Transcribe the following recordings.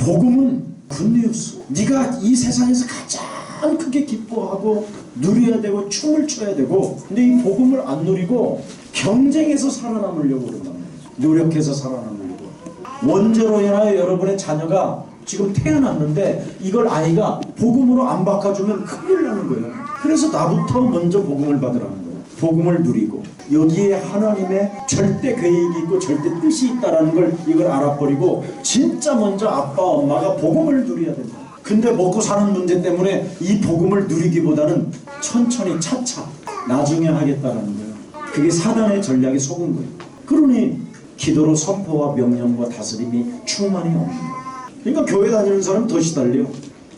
복음은 굿뉴스. 네가 이 세상에서 가장 크게 기뻐하고 누려야 되고 춤을 춰야 되고, 근데 이 복음을 안 누리고 경쟁해서 살아남으려고 그런단 말이죠. 노력해서 살아남으려고. 원죄로 인하여 여러분의 자녀가 지금 태어났는데 이걸 아이가 복음으로 안 바꿔주면 큰일 나는 거예요. 그래서 나부터 먼저 복음을 받으라는 거예요. 복음을 누리고 여기에 하나님의 절대 계획이 있고 절대 뜻이 있다는 걸 이걸 알아버리고 진짜 먼저 아빠 엄마가 복음을 누려야 된다. 근데 먹고 사는 문제 때문에 이 복음을 누리기보다는 천천히 차차 나중에 하겠다라는 거예요. 그게 사단의 전략에 속은 거예요. 그러니 기도로 선포와 명령과 다스림이 충만히 없는 거예요. 그러니까 교회 다니는 사람은 더 시달려.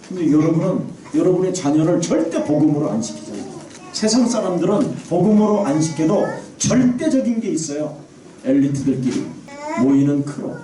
근데 여러분은 여러분의 자녀를 절대 복음으로 안 시키잖아요. 세상 사람들은 복음으로 안 시켜도 절대적인 게 있어요. 엘리트들끼리 모이는 크로,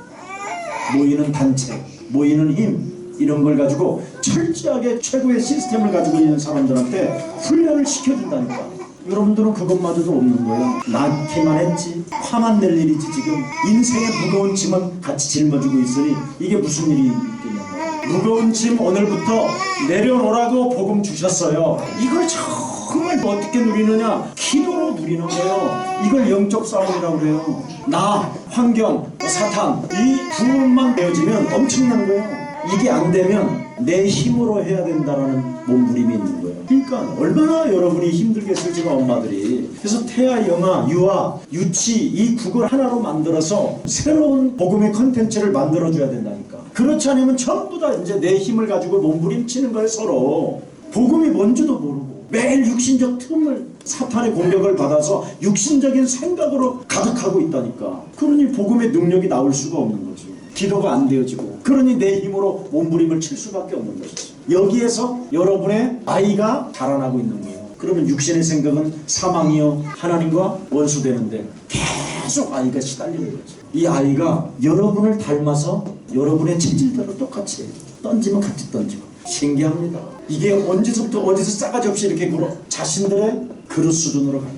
모이는 단체, 모이는 힘, 이런 걸 가지고 철저하게 최고의 시스템을 가지고 있는 사람들한테 훈련을 시켜준다니까. 여러분들은 그것마저도 없는 거예요. 낳기만 했지, 화만 낼 일이지. 지금 인생의 무거운 짐은 같이 짊어지고 있으니 이게 무슨 일이 있겠냐고. 무거운 짐 오늘부터 내려놓으라고 복음 주셨어요. 이걸 정말 어떻게 누리느냐? 기도로 누리는 거예요. 이걸 영적 싸움이라고 그래요. 나, 환경, 사탄, 이 부분만 되어지면 엄청난 거예요. 이게 안 되면 내 힘으로 해야 된다라는 몸부림이 있는 거예요. 그러니까 얼마나 여러분이 힘들겠을지가 엄마들이. 그래서 태아, 영아, 유아, 유치 이 국을 하나로 만들어서 새로운 복음의 컨텐츠를 만들어줘야 된다니까. 그렇지 않으면 전부 다 이제 내 힘을 가지고 몸부림치는 거예요. 서로 복음이 뭔지도 모르고 매일 육신적 틈을 사탄의 공격을 받아서 육신적인 생각으로 가득하고 있다니까. 그러니 복음의 능력이 나올 수가 없는 거지. 기도가 안 되어지고, 그러니 내 힘으로 몸부림을 칠 수밖에 없는 것이죠. 여기에서 여러분의 아이가 자라나고 있는 거예요. 그러면 육신의 생각은 사망이요 하나님과 원수되는데 계속 아이가 시달리는 거죠. 이 아이가 여러분을 닮아서 여러분의 체질대로 똑같이 해요. 던지면 같이 던지고. 신기합니다. 이게 언제부터 어디서 싸가지 없이 이렇게 굴어 자신들의 그릇 수준으로 가는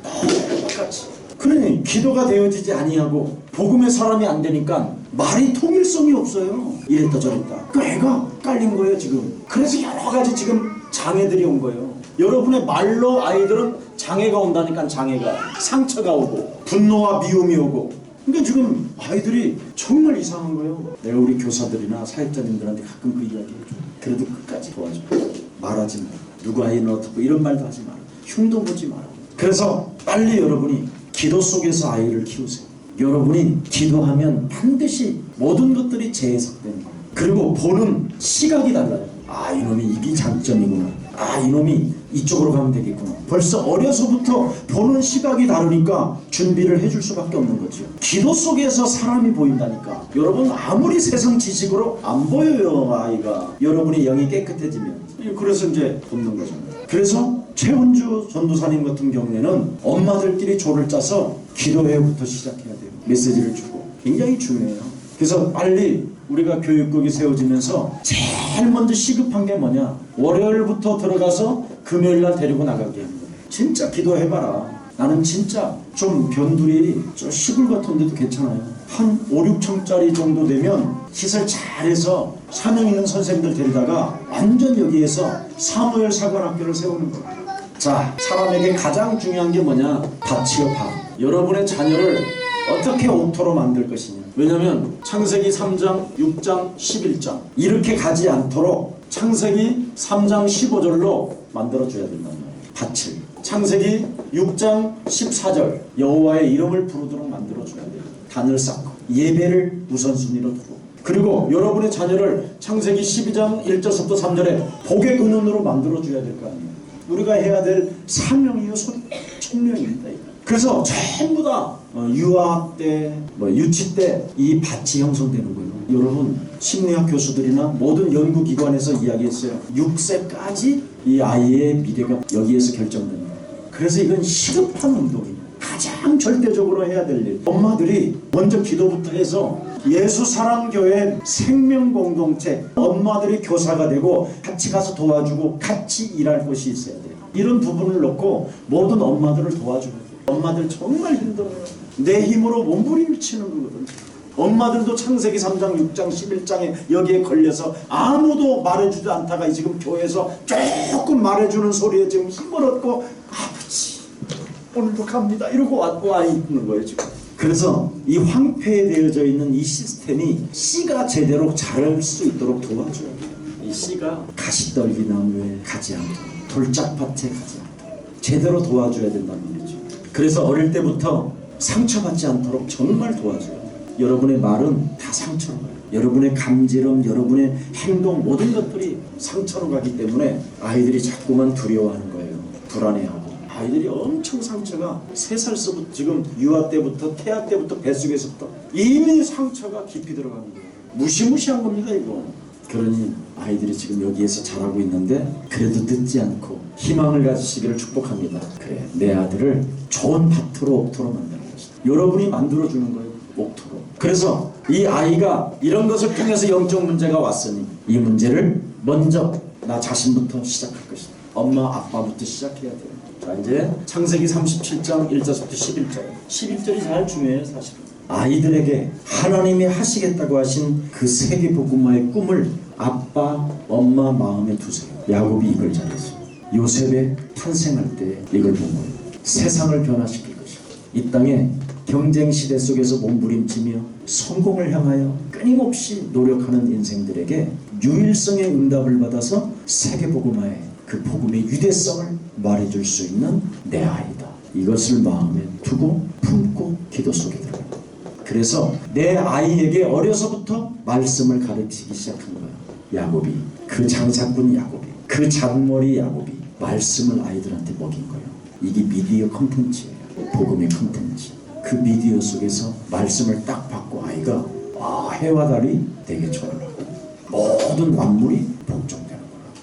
거예요. 똑같이. 그러니 기도가 되어지지 아니하고 복음의 사람이 안 되니까 말이 통일성이 없어요. 이랬다 저랬다. 그 애가 깔린 거예요 지금. 그래서 여러 가지 지금 장애들이 온 거예요. 여러분의 말로 아이들은 장애가 온다니까. 장애가, 상처가 오고 분노와 미움이 오고. 그러니까 지금 아이들이 정말 이상한 거예요. 내가 우리 교사들이나 사역자님들한테 가끔 그 이야기 해줘. 그래도 끝까지 도와줘. 말하지 마. 누구 아이는 어떻고 이런 말도 하지 마라. 흉도 보지 마라. 그래서 빨리 여러분이 기도 속에서 아이를 키우세요. 여러분이 기도하면 반드시 모든 것들이 재해석됩니다. 그리고 보는 시각이 달라요. 아, 이놈이 이게 장점이구나. 아, 이놈이 이쪽으로 가면 되겠구나. 벌써 어려서부터 보는 시각이 다르니까 준비를 해줄 수밖에 없는 거죠. 기도 속에서 사람이 보인다니까. 여러분 아무리 세상 지식으로 안 보여요 아이가. 여러분의 영이 깨끗해지면. 그래서 이제 돕는 거잖아요. 그래서 최은주 전도사님 같은 경우에는 엄마들끼리 조를 짜서 기도회부터 시작해야 돼요. 메시지를 주고. 굉장히 중요해요. 그래서 빨리 우리가 교육국이 세워지면서 제일 먼저 시급한 게 뭐냐? 월요일부터 들어가서 금요일날 데리고 나가게 하는 거예요. 진짜 기도해봐라. 나는 진짜 좀 변두리 저 시골 같은 데도 괜찮아요. 한 5, 6층짜리 정도 되면 시설 잘해서 사명 있는 선생님들 데리다가 완전 여기에서 사무엘 사관학교를 세우는 거예요. 자, 사람에게 가장 중요한 게 뭐냐? 밭이요, 밭. 여러분의 자녀를 어떻게 옥토로 만들 것이냐. 왜냐면 창세기 3장, 6장, 11장 이렇게 가지 않도록 창세기 3장 15절로 만들어줘야 된단 말이에요. 밭을. 창세기 6장 14절 여호와의 이름을 부르도록 만들어줘야 돼요. 단을 쌓고 예배를 우선순위로 두고. 그리고 여러분의 자녀를 창세기 12장 1절부터 3절에 복의 근원으로 만들어줘야 될 거 아니에요. 우리가 해야 될 사명이요 천명입니다. 그래서 전부 다 유아학 때, 유치 때 이 밭이 형성되는 거예요. 여러분 심리학 교수들이나 모든 연구기관에서 이야기했어요. 6세까지 이 아이의 미래가 여기에서 결정됩니다. 그래서 이건 시급한 운동이에요. 가장 절대적으로 해야 될 일. 엄마들이 먼저 기도부터 해서 예수사랑교회 생명공동체 엄마들이 교사가 되고 같이 가서 도와주고 같이 일할 곳이 있어야 돼요. 이런 부분을 놓고 모든 엄마들을 도와줘야 돼요. 엄마들 정말 힘들어요. 내 힘으로 몸부림을 치는 거거든. 엄마들도 창세기 3장 6장 11장에 여기에 걸려서 아무도 말해주지 않다가 지금 교회에서 조금 말해주는 소리에 지금 힘을 얻고 아버지 오늘도 갑니다 이러고 와 있는 거예요 지금. 그래서 이 황폐되어져 있는 이 시스템이 씨가 제대로 자랄 수 있도록 도와줘야 돼요. 이 씨가 가시떨기 나무에 가지 않도록 돌짝밭에 가지 않도록 제대로 도와줘야 된단 말이죠. 그래서 어릴 때부터 상처받지 않도록 정말 도와줘요. 여러분의 말은 다 상처로 가요. 여러분의 감지름, 여러분의 행동 모든 것들이 상처로 가기 때문에 아이들이 자꾸만 두려워하는 거예요. 불안해하고. 아이들이 엄청 상처가 3살서부터 지금 유아 때부터 태아 때부터 뱃속에서부터 이미 상처가 깊이 들어가는 거예요. 무시무시한 겁니다 이거. 그러니 아이들이 지금 여기에서 자라고 있는데 그래도 늦지 않고 희망을 가지시기를 축복합니다. 그래 내 아들을 좋은 밭으로 옥토로 만드는 것이다. 여러분이 만들어주는 거예요. 옥토로. 그래서 이 아이가 이런 것을 통해서 영적 문제가 왔으니 이 문제를 먼저 나 자신부터 시작할 것이다. 엄마 아빠부터 시작해야 돼요. 자 이제 창세기 37장 1절부터 11절 11절이 제일 중요해요 사실은. 아이들에게 하나님이 하시겠다고 하신 그 세계복음화의 꿈을 아빠 엄마 마음에 두세요. 야곱이 이걸 잘했어요. 요셉의 탄생할 때 이걸 본 거예요. 세상을 변화시킬 것이다. 이 땅에 경쟁 시대 속에서 몸부림치며 성공을 향하여 끊임없이 노력하는 인생들에게 유일성의 응답을 받아서 세계복음화의 그 복음의 유대성을 말해줄 수 있는 내 아이다. 이것을 마음에 두고 품고 기도 속에 들어갑니다. 그래서 내 아이에게 어려서부터 말씀을 가르치기 시작한 거야. 야곱이, 그 장사꾼 야곱이, 그 잔머리 야곱이 말씀을 아이들한테 먹인 거예요. 이게 미디어 콘텐츠예요. 복음의 콘텐츠. 그 미디어 속에서 말씀을 딱 받고 아이가 해와 달이 되게 초월하고 모든 만물이 복종되는 거야.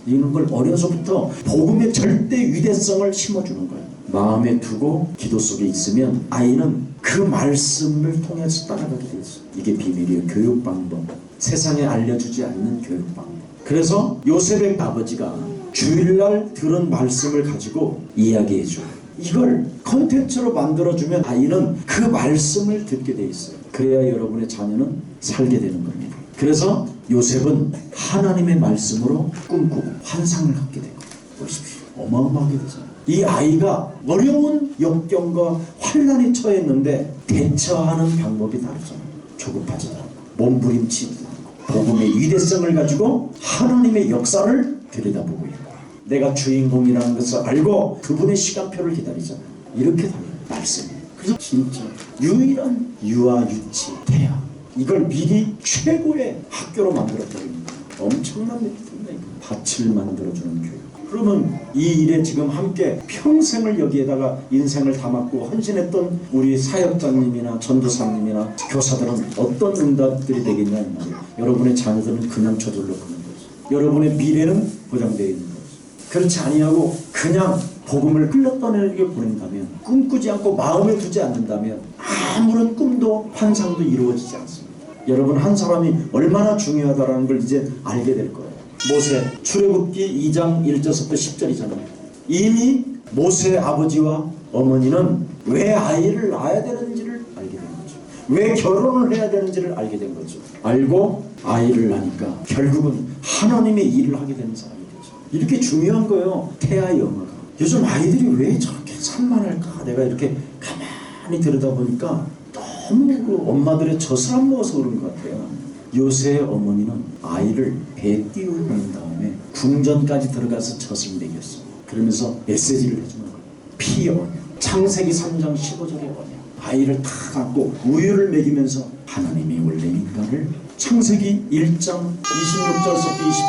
이런 걸 어려서부터 복음의 절대 위대성을 심어주는 거예요. 마음에 두고 기도 속에 있으면 아이는 그 말씀을 통해서 따라가게 돼 있어요. 이게 비밀이에요. 교육 방법. 세상에 알려주지 않는 교육 방법. 그래서 요셉의 아버지가 주일날 들은 말씀을 가지고 이야기해줘요. 이걸 컨텐츠로 만들어주면 아이는 그 말씀을 듣게 돼 있어요. 그래야 여러분의 자녀는 살게 되는 겁니다. 그래서 요셉은 하나님의 말씀으로 꿈꾸고 환상을 갖게 되고 보십시오. 어마어마하게 되잖아요. 이 아이가 어려운 역경과 환난에 처했는데 대처하는 방법이 다르잖아요. 조급하지도 않고 몸부림치지도 않고 복음의 위대성을 가지고 하나님의 역사를 들여다보고 있는 거야. 내가 주인공이라는 것을 알고 그분의 시간표를 기다리잖아요. 이렇게 달라요. 말씀이. 그래서 진짜 유일한 유아, 유치, 태아 이걸 미리 최고의 학교로 만들어버립니다. 엄청난 일입니다. 밭을 만들어주는 교육. 그러면 이 일에 지금 함께 평생을 여기에다가 인생을 담았고 헌신했던 우리 사역자님이나 전도사님이나 교사들은 어떤 응답들이 되겠냐 이 말이에요. 여러분의 자녀들은 그냥 저절로 크는 거죠. 여러분의 미래는 보장되어 있는 거죠. 그렇지 아니하고 그냥 복음을 흘러떠내게 보낸다면 꿈꾸지 않고 마음에 두지 않는다면 아무런 꿈도 환상도 이루어지지 않습니다. 여러분 한 사람이 얼마나 중요하다는 걸 이제 알게 될 거예요. 모세 출애굽기 2장 1절부터 10절이잖아요. 이미 모세의 아버지와 어머니는 왜 아이를 낳아야 되는지를 알게 된 거죠. 왜 결혼을 해야 되는지를 알게 된 거죠. 알고 아이를 낳으니까 결국은 하나님의 일을 하게 되는 사람이 되죠. 이렇게 중요한 거예요. 태아 영어가. 요즘 아이들이 왜 저렇게 산만할까? 내가 이렇게 가만히 들여다보니까 너무 그 엄마들의 젖을 안 먹어서 그런 것 같아요. 요새의 어머니는 아이를 배에 띄우는 다음에 궁전까지 들어가서 젖을 먹였어요. 그러면서 메시지를 해주는 거예요. 피 언약. 창세기 3장 15절의 언약. 아이를 다 안고 우유를 먹이면서 하나님이 원래 인간을 창세기 1장 26절부터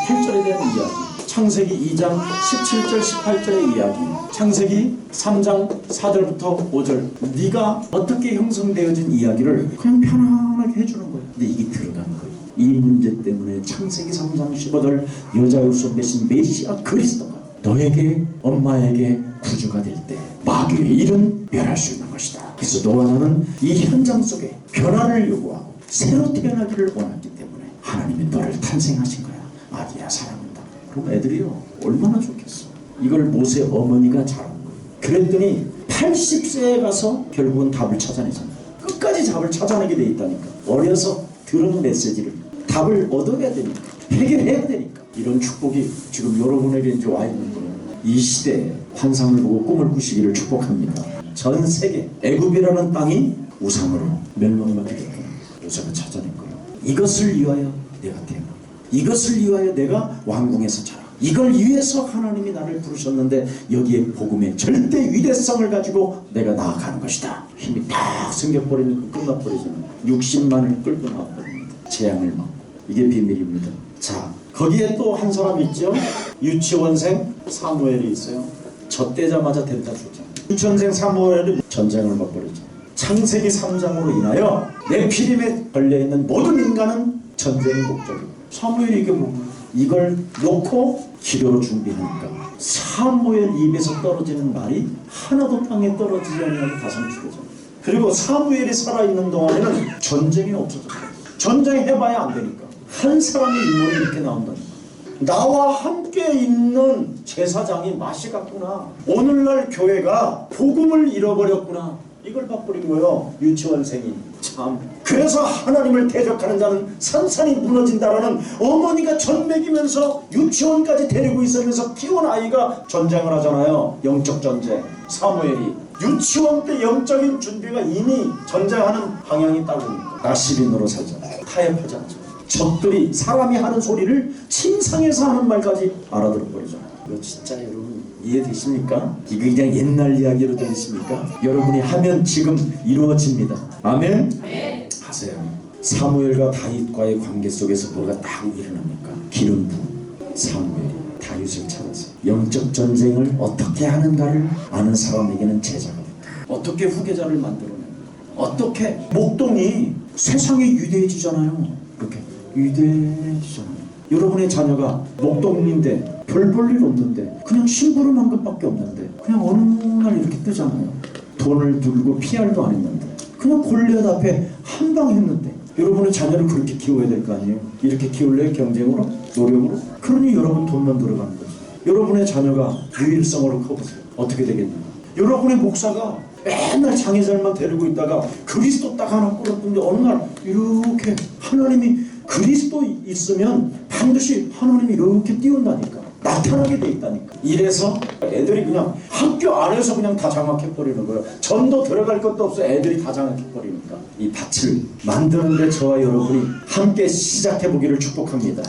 28절에 대한 이야기, 창세기 2장 17절 18절의 이야기, 창세기 3장 4절부터 5절 네가 어떻게 형성되어진 이야기를 그냥 편안하게 해주는 거예요. 근데 이게 들어간 거예요. 이 문제 때문에 창세기 3장 15절 여자의 손대신 메시아 그리스도가 너에게 엄마에게 구주가 될 때 마귀의 일은 멸할 수 있는 것이다. 그래서 너와 나는 이 현장 속에 변화를 요구하고 새로 태어나기를 원했기 때문에 하나님이 너를 탄생하신 거야. 아기야 사랑한다. 그럼 애들이요 얼마나 좋겠어. 이걸 모세 어머니가 잘한 거예요. 그랬더니 80세에 가서 결국은 답을 찾아내잖아요. 끝까지 끝까지 답을 찾아내게 돼 있다니까. 어려서 들은 메시지를 답을 얻어야 되니까, 해결해야 되니까. 이런 축복이 지금 여러분에게 이제 와 있는 거예요. 이 시대에 환상을 보고 꿈을 꾸시기를 축복합니다. 전 세계 애굽이라는 땅이 우상으로 멸망받게 됐구나. 모세가 찾아낸 거예요. 이것을 위하여 내가 태어나, 이것을 위하여 내가 왕궁에서 자라, 이걸 위해서 하나님이 나를 부르셨는데 여기에 복음의 절대 위대성을 가지고 내가 나아가는 것이다. 힘이 딱 생겨버리니까 끝나버리잖아요. 60만을 끌고 나와버립니다. 재앙을 막고. 이게 비밀입니다. 자, 거기에 또 한 사람 있죠. 유치원생 사무엘이 있어요. 젖대자마자 데려다 주죠. 유치원생 사무엘이 전쟁을 막버리죠. 창세기 3장으로 인하여 네피림에 걸려있는 모든 인간은 전쟁의 목적이고, 사무엘이 이게 뭐 이걸 놓고 기도로 준비하니까 사무엘 입에서 떨어지는 말이 하나도 땅에 떨어지지 않는 다성치고죠. 그리고 사무엘이 살아있는 동안에는 전쟁이 없어졌어요. 전쟁해봐야 안 되니까 한 사람의 인물이 이렇게 나온다니까. 나와 함께 있는 제사장이 맛이 갔구나. 오늘날 교회가 복음을 잃어버렸구나. 이걸 봐버린 거예요. 유치원생이. 참. 그래서 하나님을 대적하는 자는 산산이 무너진다라는, 어머니가 젖 먹이면서 유치원까지 데리고 있으면서 키운 아이가 전쟁을 하잖아요. 영적 전쟁. 사무엘이 유치원 때 영적인 준비가 이미 전쟁하는 방향이 따르니까 나시린으로 살잖아요. 타협하지 않죠. 적들이 사람이 하는 소리를 침상에서 하는 말까지 알아들어버리잖아요. 이거 진짜 여러분 이해되십니까? 이거 그냥 옛날 이야기로 들리십니까? 여러분이 하면 지금 이루어집니다. 아멘? 네. 하세요. 사무엘과 다윗과의 관계 속에서 뭐가 딱 일어납니까? 기름 부은 사무엘이 다윗을 찾아서 영적 전쟁을 어떻게 하는가를 아는 사람에게는 제자가 됐다. 어떻게 후계자를 만들어내는가? 어떻게 목동이 세상에 위대해지잖아요. 이렇게 위대해지잖아요. 여러분의 자녀가 목동인데 별 볼 일 없는데 그냥 심부름한 것밖에 없는데 그냥 어느 날 이렇게 뜨잖아요. 돈을 들고 PR도 안 했는데 그냥 골리앗 앞에 한 방 했는데, 여러분의 자녀를 그렇게 키워야 될 거 아니에요? 이렇게 키울래요? 경쟁으로? 노력으로? 그러니 여러분 돈만 들어가는 거죠. 여러분의 자녀가 유일성으로 커보세요. 어떻게 되겠냐? 여러분의 목사가 맨날 장애자만 데리고 있다가 그리스도 딱 하나 꾸렸는데 어느 날 이렇게 하나님이, 그리스도 있으면 반드시 하나님이 이렇게 띄운다니까. 나타나게 돼 있다니까. 이래서 애들이 그냥 학교 안에서 그냥 다 장악해버리는 거예요. 전도 들어갈 것도 없어. 애들이 다 장악해버리니까. 이 밭을 만드는데 저와 여러분이 함께 시작해보기를 축복합니다.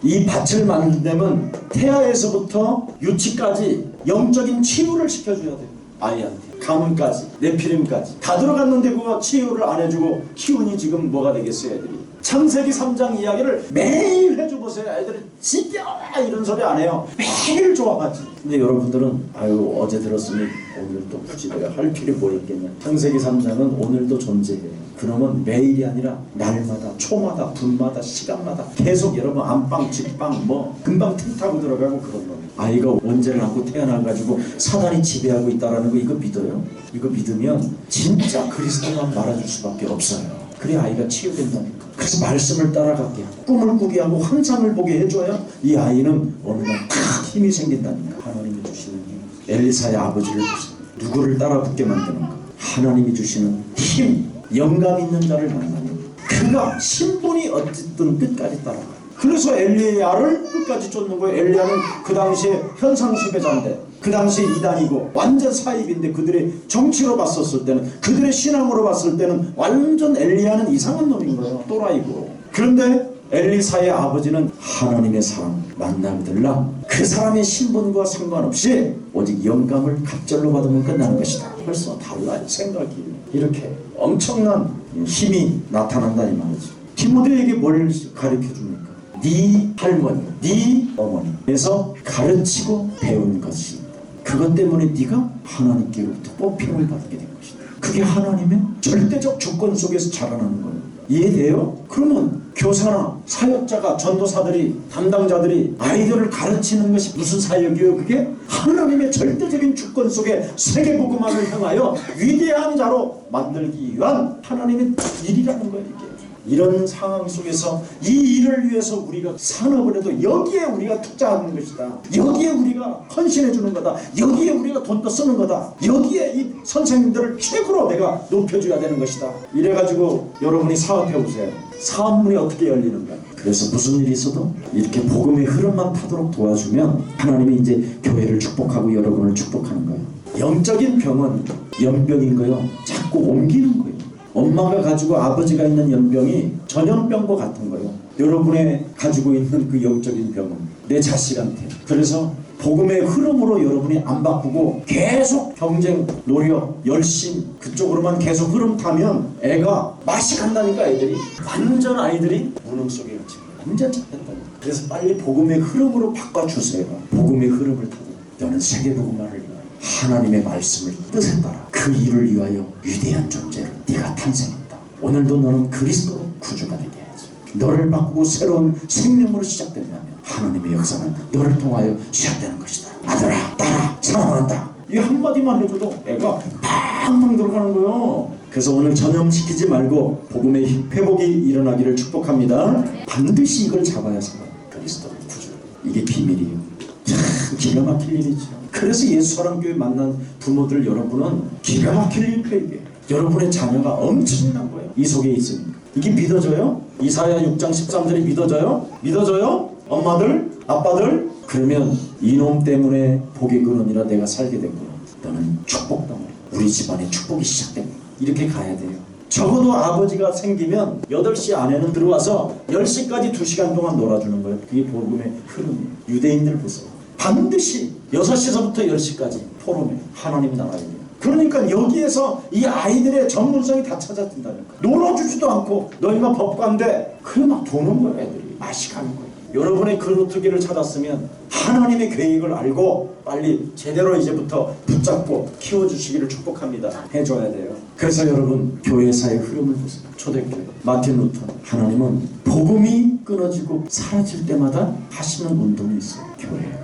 이 밭을 만들려면 태아에서부터 유치까지 영적인 치유를 시켜줘야 돼요. 아이한테. 가문까지, 네피림까지 다 들어갔는데 그거 치유를 안 해주고 키우니 지금 뭐가 되겠어요, 애들이. 창세기 3장 이야기를 매일 해줘보세요. 애들이 진짜 이런 소리 안 해요. 매일 좋아하지. 근데 여러분들은 아유 어제 들었으니 오늘 또 굳이 내가 할 필요 뭐 있겠냐. 창세기 3장은 오늘도 존재해요. 그러면 매일이 아니라 날마다, 초마다, 분마다, 시간마다 계속 여러분 안방, 집방 뭐 금방 틈 타고 들어가고 그런 거예요. 아이가 원죄를 안고 태어나가지고 사단이 지배하고 있다는 거 이거 믿어요? 이거 믿으면 진짜 그리스도만 말아줄 수밖에 없어요. 그래 아이가 치유된다니까. 그래서 말씀을 따라가게 하고 꿈을 꾸게 하고 환상을 보게 해줘야 이 아이는 어느 날 탁 힘이 생긴다니까. 하나님이 주시는 힘. 엘리사의 아버지를 보세요. 누구를 따라 붙게 만드는가? 하나님이 주시는 힘, 영감 있는 자를 만나면 그가 신분이 어쨌든 끝까지 따라가요. 그래서 엘리야를 끝까지 쫓는 거예요. 엘리야는 그 당시에 현상 수배자인데, 그 당시에 이단이고 완전 사입인데, 그들의 정치로 봤었을 때는, 그들의 신앙으로 봤을 때는 완전 엘리야는 이상한 놈인 거예요. 또라이고. 그런데 엘리사의 아버지는 하나님의 사람 만나들라 그 사람의 신분과 상관없이 오직 영감을 갑절로 받으면 끝나는 것이다. 벌써 달라요. 생각이. 이렇게 엄청난 힘이 나타난다 이 말이죠. 디모데에게 뭘 가르쳐 줍니까? 네 할머니, 네 어머니에서 가르치고 배운 것입니다. 그것 때문에 네가 하나님께로부터 뽑힘을 받게 된 것이다. 그게 하나님의 절대적 주권 속에서 자라나는 거예요. 이해돼요? 그러면 교사나 사역자가, 전도사들이, 담당자들이 아이들을 가르치는 것이 무슨 사역이에요? 그게 하나님의 절대적인 주권 속에 세계복음화를 향하여 위대한 자로 만들기 위한 하나님의 일이라는 거예요. 이런 상황 속에서 이 일을 위해서 우리가 산업을 해도 여기에 우리가 투자하는 것이다. 여기에 우리가 헌신해 주는 거다. 여기에 우리가 돈도 쓰는 거다. 여기에 이 선생님들을 최고로 내가 높여줘야 되는 것이다. 이래가지고 여러분이 사업해 보세요. 사업문이 어떻게 열리는가. 그래서 무슨 일이 있어도 이렇게 복음의 흐름만 타도록 도와주면 하나님이 이제 교회를 축복하고 여러분을 축복하는 거예요. 영적인 병은 연병인 거예요. 자꾸 옮기는 거예요. 엄마가 가지고 아버지가 있는 연병이 전염병과 같은 거예요. 여러분의 가지고 있는 그 영적인 병은 내 자식한테. 그래서 복음의 흐름으로 여러분이 안 바꾸고 계속 경쟁, 노력, 열심 그쪽으로만 계속 흐름 타면 애가 맛이 간다니까. 애들이 완전 아이들이 무능 속에 갇힌 거예요. 완전 잡혔다니까. 그래서 빨리 복음의 흐름으로 바꿔주세요. 복음의 흐름을 타고 너는 세계복음만을 위하여 하나님의 말씀을 뜻에 따라 그 일을 위하여 위대한 존재로 네가 탄생했다. 오늘도 너는 그리스도로 구주가 되게 해야지. 너를 바꾸고 새로운 생명으로 시작된다면 하나님의 역사는 너를 통하여 시작되는 것이다. 아들아, 딸아, 사랑한다. 이 한마디만 해줘도 애가 팡팡 들어가는 거예요. 그래서 오늘 전염시키지 말고 복음의 회복이 일어나기를 축복합니다. 반드시 이걸 잡아야 살아요. 그리스도를 구주. 이게 비밀이에요. 참 기가 막힐 일이죠. 그래서 예수사랑교회 만난 부모들 여러분은 기가 막힐 일이에요. 여러분의 자녀가 엄청난 거예요. 이 속에 있으니까. 이게 믿어져요? 이사야 6장 13절이 믿어져요? 믿어져요? 엄마들? 아빠들? 그러면 이놈 때문에 복이 끊으니라 내가 살게 됐구나. 너는 축복 덩어리. 우리 집안에 축복이 시작됩니다. 이렇게 가야 돼요. 적어도 아버지가 생기면 8시 안에는 들어와서 10시까지 2시간 동안 놀아주는 거예요. 그게 복음의 흐름이에요. 유대인들 보세요. 반드시 6시서부터 10시까지 포럼에 하나님 나라입니다. 그러니까 여기에서 이 아이들의 전문성이 다 찾아진다니까. 놀아주지도 않고 너희가 법관데 그래 막 도는 거예요. 애들이 맛이 가는 거예요. 여러분의 그 노트기를 찾았으면 하나님의 계획을 알고 빨리 제대로 이제부터 붙잡고 키워주시기를 축복합니다. 해줘야 돼요. 그래서 여러분 교회사의 흐름을 보세요. 초대교회 마틴 루터. 하나님은 복음이 끊어지고 사라질 때마다 하시는 운동이 있어요. 교회에.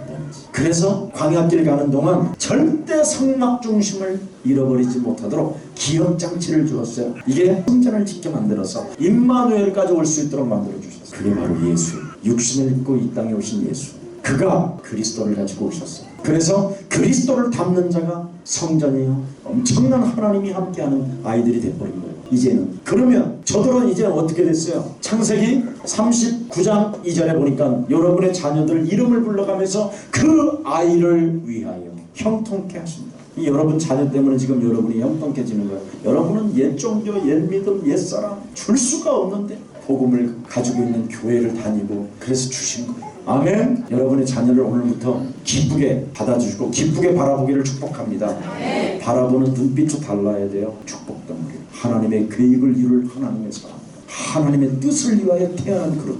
그래서 광야길 가는 동안 절대 성막 중심을 잃어버리지 못하도록 기업장치를 주었어요. 이게 성전을 짓게 만들어서 임마누엘까지 올 수 있도록 만들어주셨어요. 그게 바로 예수. 육신을 입고 이 땅에 오신 예수. 그가 그리스도를 가지고 오셨어요. 그래서 그리스도를 담는 자가 성전이요 엄청난 하나님이 함께하는 아이들이 돼버린 거예요. 이제는. 그러면 저들은 이제 어떻게 됐어요? 창세기 39장 2절에 보니까 여러분의 자녀들 이름을 불러가면서 그 아이를 위하여 형통케 하신다. 이 여러분 자녀 때문에 지금 여러분이 형통케지는 거예요. 여러분은 옛 종교, 옛 믿음, 옛 사람 줄 수가 없는데 복음을 가지고 있는 교회를 다니고 그래서 주신 거예요. 아멘. 여러분의 자녀를 오늘부터 기쁘게 받아주시고 기쁘게 바라보기를 축복합니다. 바라보는 눈빛도 달라야 돼요. 축복 덩어리. 하나님의 계획을 이룰 하나님의 사람, 하나님의 뜻을 위하여 태어난 그런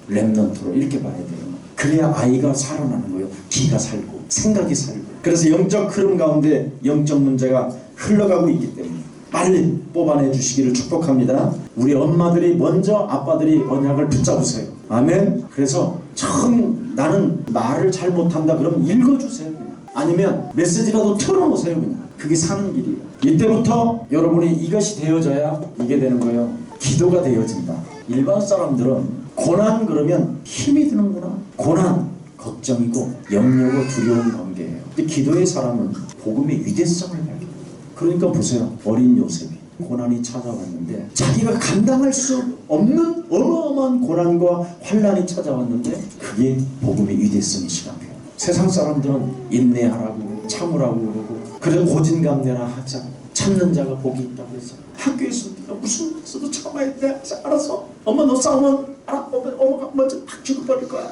렘넌트로 이렇게 봐야 돼요. 그래야 아이가 살아나는 거예요. 기가 살고 생각이 살고. 그래서 영적 흐름 가운데 영적 문제가 흘러가고 있기 때문에 빨리 뽑아내 주시기를 축복합니다. 우리 엄마들이 먼저 아빠들이 언약을 붙잡으세요. 아멘. 그래서 처음 나는 말을 잘 못한다 그러면 읽어주세요. 그냥. 아니면 메시지라도 틀어놓으세요. 그냥. 그게 사는 길이에요. 이때부터 여러분이 이것이 되어져야 이게 되는 거예요. 기도가 되어진다. 일반 사람들은 고난 그러면 힘이 드는구나. 고난 걱정이고 염려고 두려운 관계예요. 근데 기도의 사람은 복음의 위대성을 발견해요. 그러니까 보세요. 어린 요셉이 고난이 찾아왔는데 자기가 감당할 수 없는 어마어마한 고난과 환난이 찾아왔는데 그게 복음의 위대성이 시작해요. 세상 사람들은 인내하라고 참으라고 그러고 그래서 고진감래나 하자. 참는 자가 복이 있다고 해서 학교에서 무슨 말써도 참아야 돼. 알았어. 엄마 너 싸우면 엄마가 먼저 팍 죽여버릴 거야.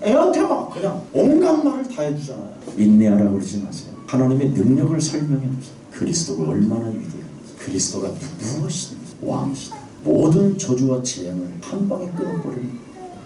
애한테 막 그냥 온갖 말을 다 해주잖아요. 인내하라고 그러지 마세요. 하나님의 능력을 설명해 주세요. 그리스도가 얼마나 위대한지. 그리스도가 무엇이든지 왕이시다. 모든 저주와 재앙을 한 방에 끊어버리는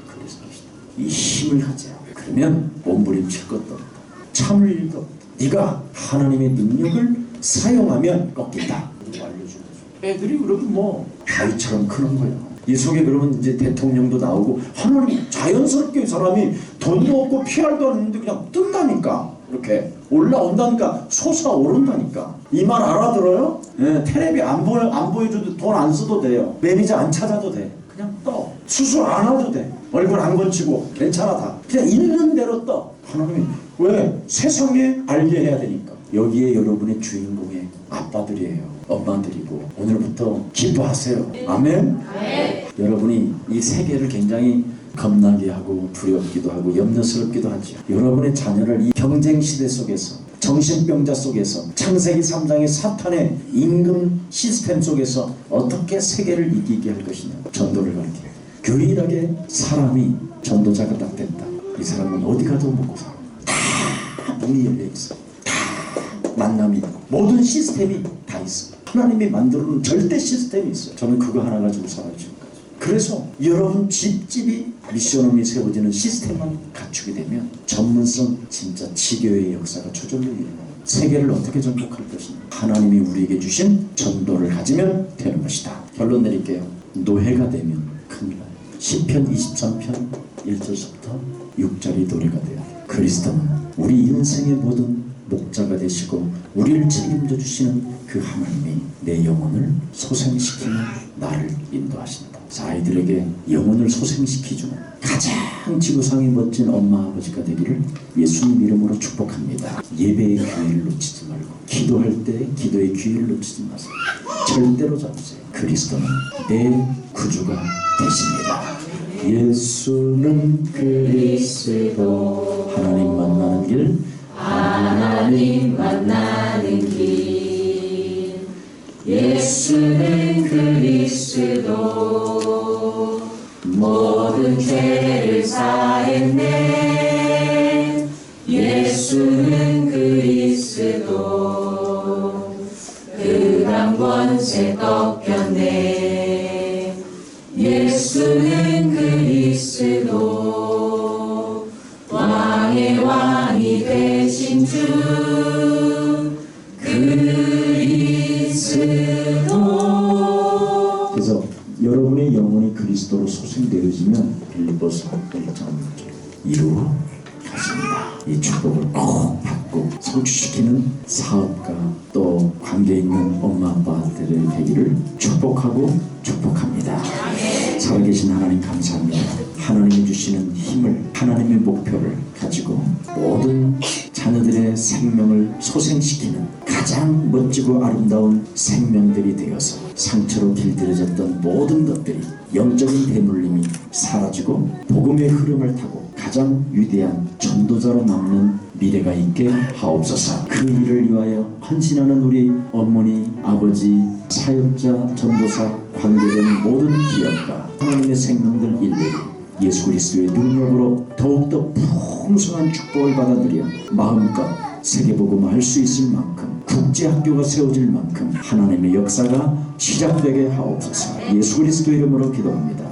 그리스도시다. 이 힘을 가져. 그러면 몸부림칠 것도 없다. 참을 일도 없다. 네가 하나님의 능력을 사용하면 꺾인다. 알려주죠. 애들이 그러면 뭐 바위처럼 크는 거예요. 이 속에 그러면 이제 대통령도 나오고 하나님 자연스럽게 사람이 돈도 없고 PR도 안 했는데 그냥 뜬다니까. 이렇게 올라온다니까. 솟아오른다니까. 이 말 알아들어요? 예, 텔레비 안 보여줘도 돈 안 써도 돼요. 매니저 안 찾아도 돼. 그냥 떠. 수술 안 해도 돼. 얼굴 안 건치고 괜찮아. 다 그냥 있는 대로 떠. 하나님이 왜? 세상에 알게 해야 되니까. 여기에 여러분의 주인공의 아빠들이에요. 엄마들이고. 오늘부터 기뻐하세요. 아멘? 네. 여러분이 이 세계를 굉장히 겁나게 하고 두렵기도 하고 염려스럽기도 하죠. 여러분의 자녀를 이 경쟁 시대 속에서, 정신병자 속에서, 창세기 3장의 사탄의 임금 시스템 속에서 어떻게 세계를 이기게 할 것이냐. 전도를 가르쳐요. 유일하게 사람이 전도자가 딱 된다. 이 사람은 어디 가도 먹고 살아. 다 문이 열려 있어. 다 만남이 있고 모든 시스템이 다 있어. 하나님이 만들어놓은 절대 시스템이 있어요. 저는 그거 하나 가지고 살아요 지금까지. 그래서 여러분 집집이 미션홈이 세워지는 시스템만 갖추게 되면 전문성 진짜 지교의 역사가 저절로 일어나요. 세계를 어떻게 정복할 것이냐. 하나님이 우리에게 주신 전도를 가지면 되는 것이다. 결론 내릴게요. 노예가 되면 큰일 나요. 시편 23편 1절부터 6절이 노래가 돼요. 그리스도는 우리 인생의 모든 목자가 되시고 우리를 책임져 주시는 그 하나님이 내 영혼을 소생시키며 나를 인도하신다. 자, 아이들에게 영혼을 소생시키주는 가장 지구상에 멋진 엄마 아버지가 되기를 예수님 이름으로 축복합니다. 예배의 기회를 놓치지 말고 기도할 때 기도의 기회를 놓치지 마세요. 절대로 잡으세요. 그리스도는 내 구주가 되십니다. 예수는 그리스도. 하나님 만나는 길, 하나님 만나는 길. 예수는 그리스도. 모든 죄를 사했네. 예수는 그리스도. 흑암 권세 꺾였네. 예수는 그리스도. 왕의 왕이 되신 주 그리스도. 그래서 여러분의 영혼이 그리스도로 소생되어지면 빌립보서 1장 이루어가십니다. 이 축복을 꼭 받고 성취시키는 사업가 또 관계 있는 엄마 아빠들의 되기를 축복합니다. 살아계신 하나님 감사합니다. 하나님이 주시는 힘을, 하나님의 목표를 가지고 모든 자녀들의 생명을 소생시키는 가장 멋지고 아름다운 생명들이 되어서 상처로 길들여졌던 모든 것들이 영적인 대물림이 사라지고 복음의 흐름을 타고 가장 위대한 전도자로 남는 미래가 있게 하옵소서. 그 일을 위하여 헌신하는 우리 어머니, 아버지, 사역자, 전도사, 관계된 모든 기업과 하나님의 생명들 일들이 예수 그리스도의 능력으로 더욱더 풍성한 축복을 받아 누려 마음껏 세계복음을 할 수 있을 만큼 국제학교가 세워질 만큼 하나님의 역사가 시작되게 하옵소서. 예수 그리스도 이름으로 기도합니다.